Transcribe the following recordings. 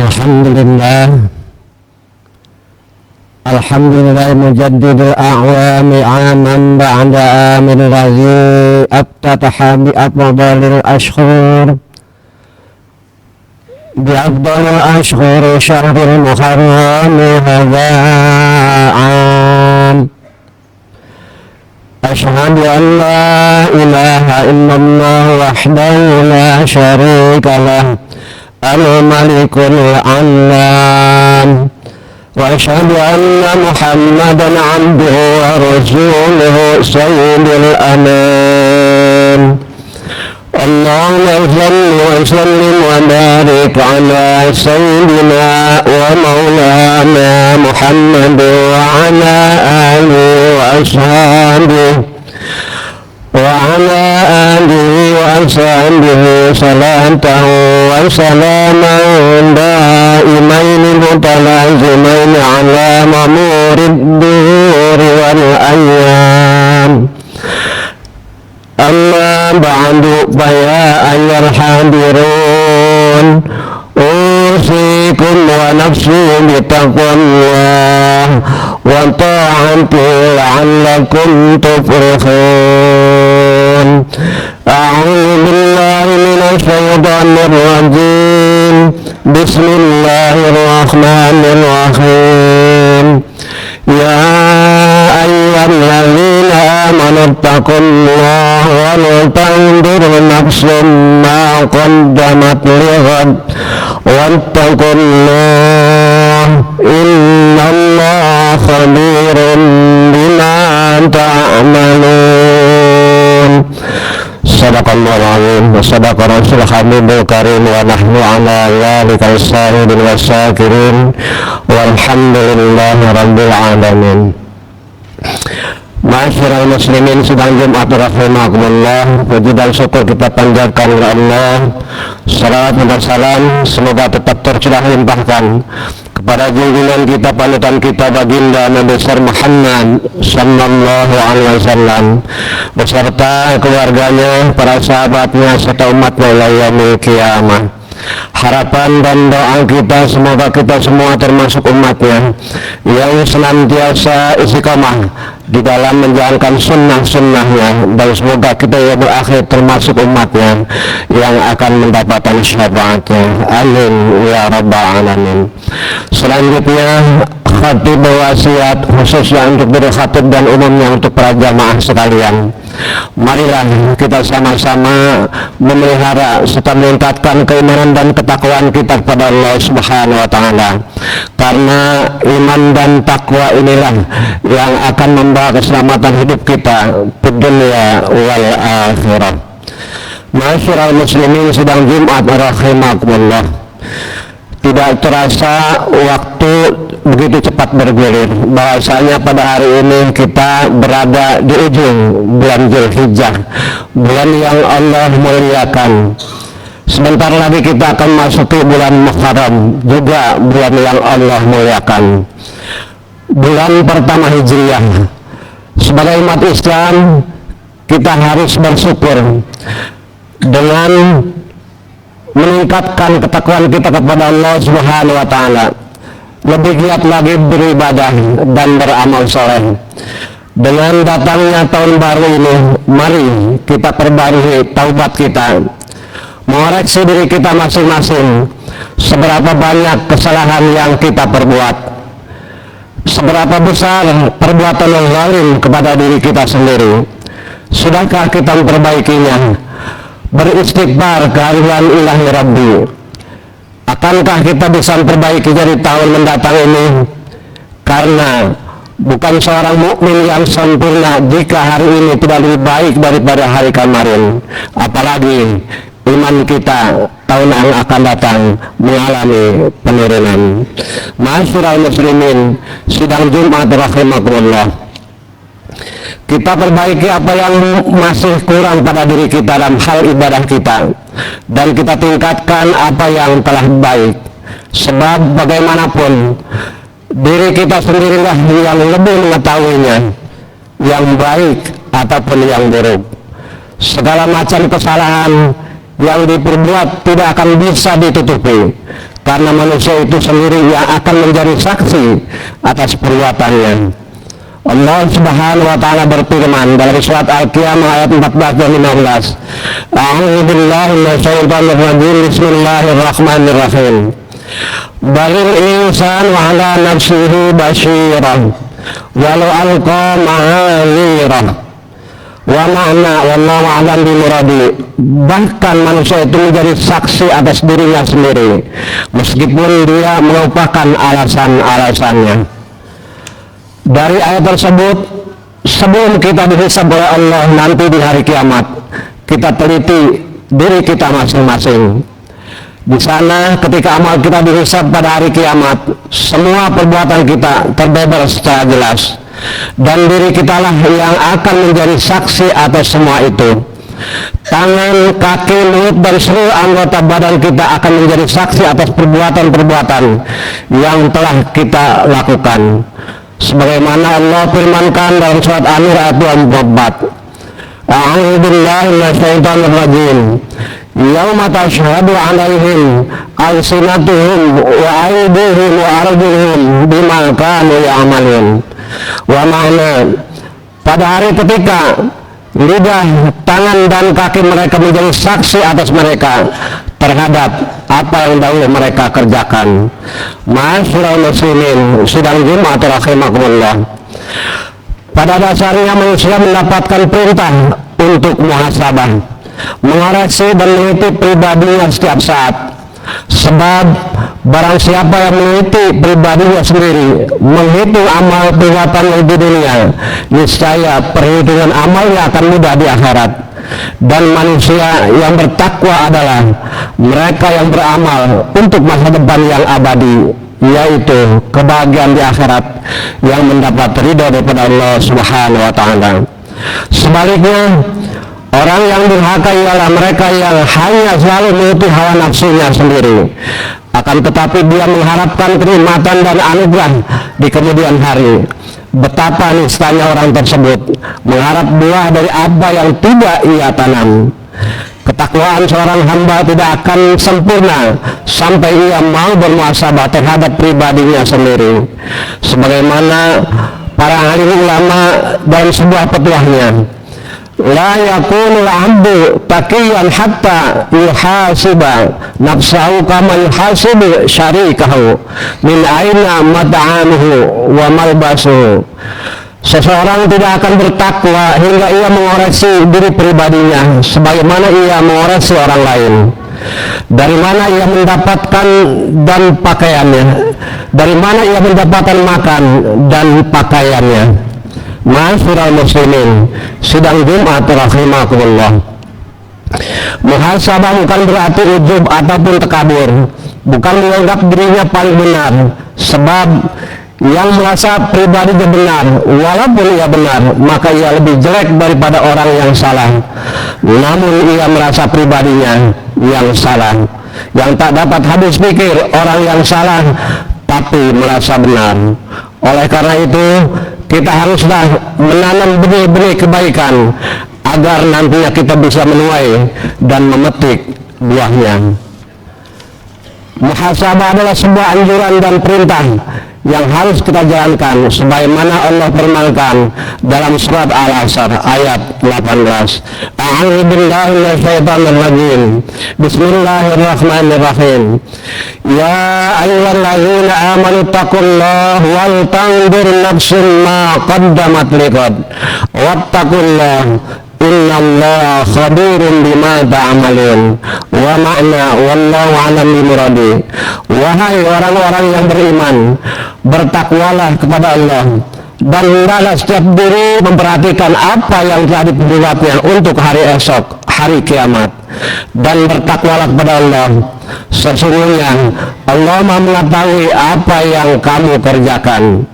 Alhamdulillah mujaddidul a'wami aman ba'da amin lazi abtataha bi afdalil ashhur bi afdalil ashhur syahril muharram hadha am ashhadu an la ilaha illallah wahdahu la syarika lah al-malikul allam wa asyhadu anna muhammadan abduhu wa rasuluhu sayyidul anam Allahumma salli wa sallim wa barik ala sayyidina wa maulana Muhammad wa ala alihi wa ashabihi وعلى آله وأصحابه صلاة وسلاما دائمين متلازمين على ممر الدهور والأيام أما بعد فيا أيها الحاضرون أوصيكم ونفسي بتقوى الله وطاعته لعلكم تفلحون أعوذ بالله من الشيطان الرجيم بسم الله الرحمن الرحيم يا أيها الذين آمنوا اتقوا الله ولتنظر نفس ما قدمت لغد واتقوا الله إن الله خبير بما تعملون Sadaqallahul azim wa sadaqa rasul habibul karim wa nahnu ala dzalika as-sa'idin was-syakirin walhamdulillahi rabbil alamin. Ma'asyiral muslimin, sidang Jumat rahimakumullah, puji dan syukur kita panjatkan kepada Allah. Salawat dan salam semoga tetap tercurah limpahkan kepada junjungan kita, panutan kita, baginda Nabi besar Muhammad sallallahu alaihi wasallam beserta keluarganya, para sahabatnya serta umatnya ila yaumil qiyamah. Harapan dan doa kita semoga kita semua termasuk umatnya yang senantiasa istiqamah di dalam menjalankan sunnah-sunnahnya, dan semoga kita yang berakhir termasuk umatnya yang akan mendapatkan syafaatnya. Amin ya rabbal alamin. Selanjutnya khatib wasiat khususnya untuk diri khatib dan umumnya untuk para jamaah sekalian. Marilah kita sama-sama memelihara serta meningkatkan keimanan dan ketakwaan kita kepada Allah Subhanahu wa taala. Karena iman dan takwa inilah yang akan membawa keselamatan hidup kita di dunia wal akhirah. Ma'asyiral muslimin, sidang Jumat rahimakumullah. Tidak terasa waktu begitu cepat bergulir. Bahwasanya pada hari ini kita berada di ujung bulan Dzulhijjah, bulan yang Allah muliakan. Sebentar lagi kita akan masuki bulan Muharram, juga bulan yang Allah muliakan, bulan pertama Hijriah. Sebagai umat Islam, kita harus bersyukur dengan meningkatkan ketakwaan kita kepada Allah Subhanahu wa taala, lebih giat lagi beribadah dan beramal soleh. Dengan datangnya tahun baru ini, mari kita perbarui taubat kita, mengoreksi diri kita masing-masing. Seberapa banyak kesalahan yang kita perbuat, seberapa besar perbuatan yang zalim kepada diri kita sendiri. Sudahkah kita memperbaikinya? Beristighfar kehadiran ilahi Rabbi. Akankah kita bisa memperbaiki dari tahun mendatang ini? Karena bukan seorang mukmin yang sempurna jika hari ini tidak lebih baik daripada hari kemarin, apalagi iman kita tahun yang akan datang mengalami penurunan. Ma'asyiral muslimin, sidang Jumat rahimakumullah. Kita perbaiki apa yang masih kurang pada diri kita dalam hal ibadah kita, dan kita tingkatkan apa yang telah baik. Sebab bagaimanapun diri kita sendirilah yang lebih mengetahuinya, yang baik ataupun yang buruk. Segala macam kesalahan yang diperbuat tidak akan bisa ditutupi, karena manusia itu sendiri yang akan menjadi saksi atas perbuatannya. Allah Subhanahu wa taala berfirman dalam surat Al-Qiyamah ayat 14 dan 15. A'udzu billahi minasyaitonir rajim. Bismillahirrahmanirrahim. Balil insanu ala nafsihi basyiran walau alqa ma'adzirah. Wa ma'na wallahu a'lam bimuradi. Bahkan manusia itu menjadi saksi atas dirinya sendiri meskipun dia melupakan alasan-alasannya. Dari ayat tersebut, sebelum kita dihisab oleh Allah nanti di hari kiamat, kita teliti diri kita masing-masing. Di sana ketika amal kita dihisab pada hari kiamat, semua perbuatan kita terbeber secara jelas, dan diri kita lah yang akan menjadi saksi atas semua itu. Tangan, kaki, mulut, dan seluruh anggota badan kita akan menjadi saksi atas perbuatan-perbuatan yang telah kita lakukan. Sebagaimana Allah firmankan dalam surat An-Nur ayat 24. A'udzu billahi minasyaitonir rajim. Yauma tashhadu 'alaihim alsinatuhum wa aydihim wa arjuluhum bima kanu ya'malun. Wa ma'na, pada hari ketika lidah, tangan, dan kaki mereka menjadi saksi atas mereka terhadap apa yang dahulu mereka kerjakan. Ma'asyiral muslimin, sidang Jumat rahimakumullah. Pada dasarnya manusia mendapatkan perintah untuk muhasabah, mengoreksi dan meneliti pribadinya setiap saat. Sebab barang siapa yang meneliti pribadinya sendiri, menghitung amal perbuatannya di dunia, niscaya perhitungan amalnya akan mudah di akhirat. Dan manusia yang bertakwa adalah mereka yang beramal untuk masa depan yang abadi, yaitu kebahagiaan di akhirat yang mendapat ridho daripada Allah Subhanahu wa taala. Sebaliknya, orang yang durhaka ialah mereka yang hanya selalu mengikuti hawa nafsunya sendiri, akan tetapi dia mengharapkan kenikmatan dan anugerah di kemudian hari. Betapa nistanya orang tersebut mengharap buah dari apa yang tidak ia tanam. Ketakwaan seorang hamba tidak akan sempurna sampai ia mau bermuhasabah terhadap pribadinya sendiri. Sebagaimana para ahli ulama dalam sebuah petuahnya, la yakunul abdu taqiyan hatta yuhasiba nafsahu kama yuhasibu syarikahu min aina mat'amuhu wa malbasuhu. Seseorang tidak akan bertakwa hingga ia mengoreksi diri pribadinya sebagaimana ia mengoreksi orang lain. Dari mana ia mendapatkan dan pakaiannya, dari mana ia mendapatkan makan dan pakaiannya. Ma'asyiral muslimin, sidang Jumat rahimakumullah. Muhasabah bukan berarti ujub ataupun takabur, bukan menganggap dirinya paling benar, sebab yang merasa pribadinya benar, walaupun ia benar, maka ia lebih jelek daripada orang yang salah. Namun ia merasa pribadinya yang salah, yang tak dapat habis pikir orang yang salah tapi merasa benar. Oleh karena itu, kita haruslah menanam benih-benih kebaikan agar nantinya kita bisa menuai dan memetik buahnya. Muhasabah adalah sebuah anjuran dan perintah yang harus kita jalankan sebagaimana Allah firmankan dalam surat Al-Asr ayat 18. A'udzu billahi minasyaitonir rajim. Bismillahirrahmanirrahim. Ya ayyuhalladzina amanu taqullaha wal tanzur nafsun ma qaddamat liqad wattaqullaha innallaha khabirun bima ta'malun. Wa ma'na wallahu a'lam bimuradi. Wahai orang-orang yang beriman, bertakwalah kepada Allah dan hendaklah setiap diri memperhatikan apa yang telah diperbuatnya untuk hari esok, hari kiamat, dan bertakwalah kepada Allah. Sesungguhnya Allah Maha mengetahui apa yang kamu kerjakan.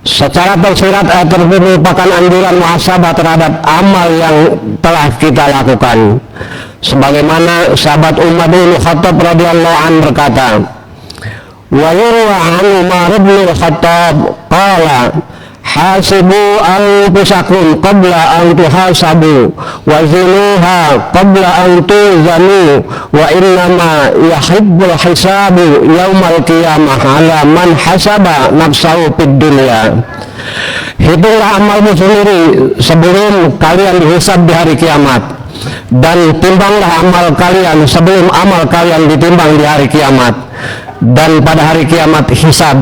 Secara tersirat ayat tersebut merupakan anjuran muhasabah terhadap amal yang telah kita lakukan. Sebagaimana sahabat Umar bin Khattab radhiyallahu anhu berkata, wa yurwa an Umar bin Khattab qala hasibu anfusakum qabla an tuhasabu wa zinuha qabla an tuzanu wa innama yahibbul hisabu yaumal qiyamah ala man hasaba nafsahu fid dunya. Hitunglah amalmu sendiri sebelum kalian dihisab di hari kiamat, dan timbanglah amal kalian sebelum amal kalian ditimbang di hari kiamat. Dan pada hari kiamat hisab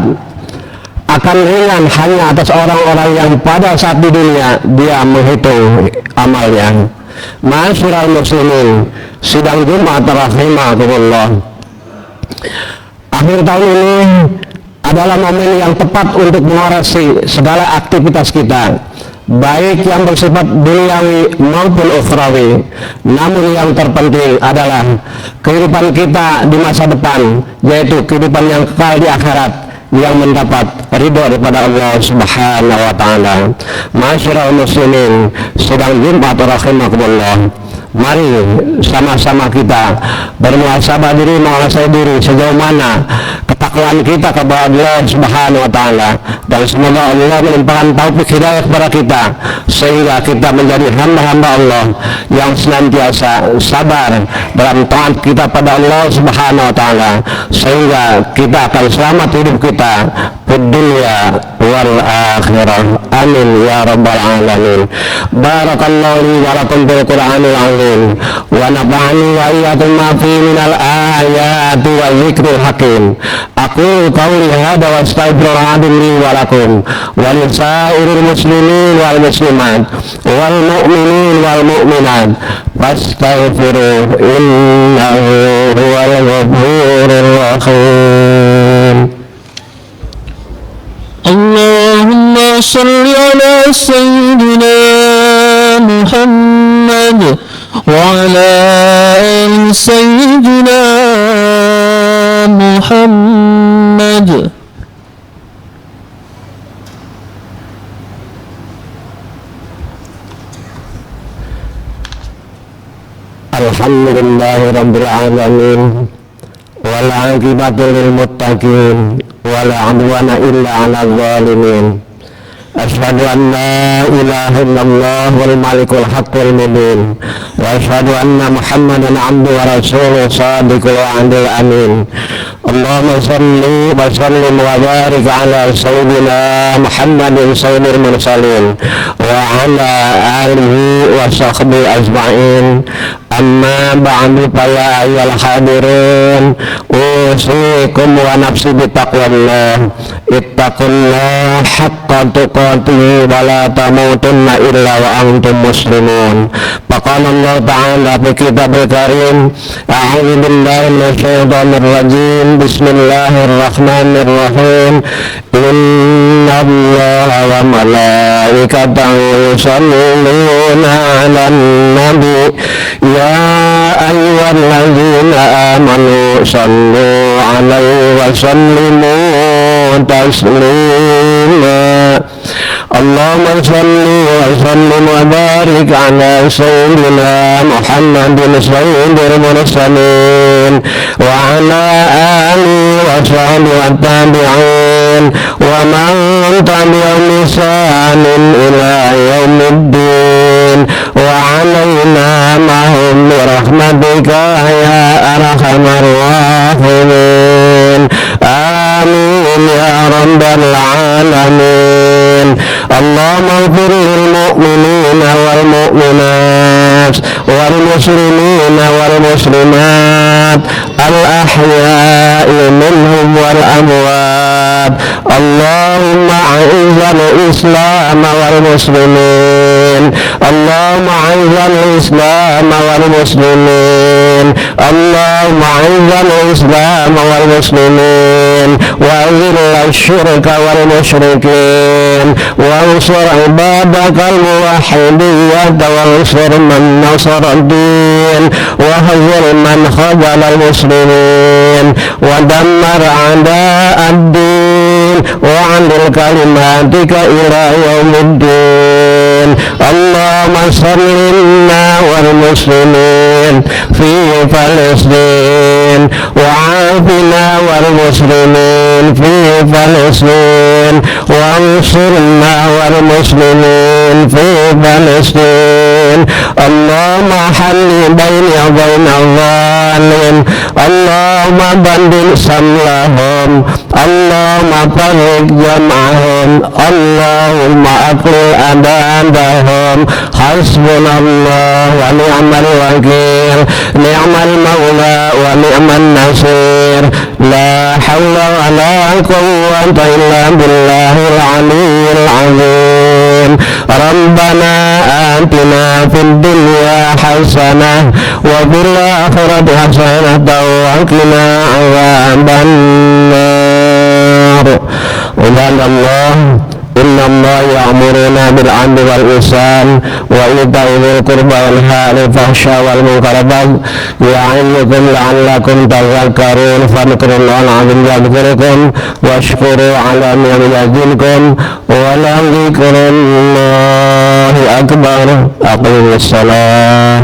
akan ringan hanya atas orang-orang yang pada saat di dunia dia menghitung amalnya. Ma'asyiral muslimin, sidang Jumat rahimakumullah. Akhir tahun ini adalah momen yang tepat untuk mengoreksi segala aktivitas kita, baik yang bersifat duniawi maupun ukhrawi. Namun yang terpenting adalah kehidupan kita di masa depan, yaitu kehidupan yang kekal di akhirat, yang mendapat ridho daripada Allah Subhanahu wa taala. Ma'asyiral muslimin, sidang Jumat rahimakumullah. Mari sama-sama kita bermuhasabah diri, menguasai diri sejauh mana ketakwaan kita kepada Allah Subhanahu wa taala, dan semoga Allah melimpahkan taufik hidayah kepada kita sehingga kita menjadi hamba-hamba Allah yang senantiasa sabar dalam taat kita pada Allah Subhanahu wa taala, sehingga kita akan selamat hidup kita di dunia wal akhirah. Amin ya rabbal alamin. Barakallahu li wa lakum bil Qur'anil azim wa nafa'ani wa iyyakum ma fi minal ayati wa dzikril hakim. Aku qauli hada wa astaghfirullahaladzim li wa lakum wa lisairil muslimin wal muslimat wal mu'minin wal mu'minat fastaghfiruhu innahu huwal ghafurur rahim. Allahumma salli ala sayyidina Muhammad wa ala ali sayyidina Muhammad. Alhamdulillahi rabbil alamin wal 'aqibatu lil muttaqin wala 'udwana illa 'alal zalimin. Asyhadu an la ilaha illallah wal malikul haqqul mubin wa asyhadu anna Muhammadan 'abduhu wa rasuluhu shadiqul wa'dil amin. Allahumma shalli wa sallim wa barik ala sayyidina Muhammadin sayyidil mursalin wa ala alihi wa sahbihi ajma'in. Amma ba'du, faya ayyuhal hadirin, usikum wa nafsi bitaqwallah. Ittaqullah haqqa tuqatih wa la tamutunna illa wa antum muslimun. Faqala Allah ta'ala fi kitabil karim, a'udzu billahi minasy syaithanir rajim. Bismillahirrahmanirrahim. Inna Allaha wa malaikatahu yusholluna 'alan nabi ya ayyuhalladzina amanu shallu 'alaihi wa sallimu taslima. Allahumma shalli wa sallim wa barik ala sayyidina Muhammadin sayyidil mursalin wa ala alihi wa sahbihi wa tabi'in wa man tabi'ahum bi ihsanin ila yaumiddin wa alaina ma'hum bi rahmatika ya arhamar rahimin. Amin ya rabbal alamin. Allahumma ighfir lil mu'minina wal mu'minat wal muslimina wal muslimat al ahya'i minhum wal amwat. Allahumma a'izzal islam wal muslimin. Allahumma a'izzal islam wal muslimin. Allahumma a'izzal islam wal muslimin wa azil syirka wal musyrikin wa ansur ibadakal muwahhidin wa ansur man nasara ad-din wa hazir man khadala al-muslimin wa dammar a'da' ad-din wa 'alil kalimatika ila yaumiddin. Allahumma sallimna wal muslimin fi Palestin wa 'afina والمسلمين في فلسطين وانصرنا والمسلمين في فلسطين اللهم حل بيني وبين الظالمين اللهم بدل سملهم اللهم فرق جمعهم اللهم أقل أبادهم حسبنا الله ونعم الوكيل نعم المولى ونعم النصير لا حول ولا قوة إلا بالله العلي العظيم ربنا آتنا في الدنيا حسنة وفي الآخرة حسنة وقنا عذاب النار عباد الله إن الله يأمرنا بالعدل والإحسان وإيتاء ذي القربى وينهى عن الفحشاء والمنكر والبغي يعظكم لعلكم تذكرون فاذكروا الله العظيم يذكركم واشكروا على نعمه يزدكم ولذكر الله أكبر أقيموا الصلاة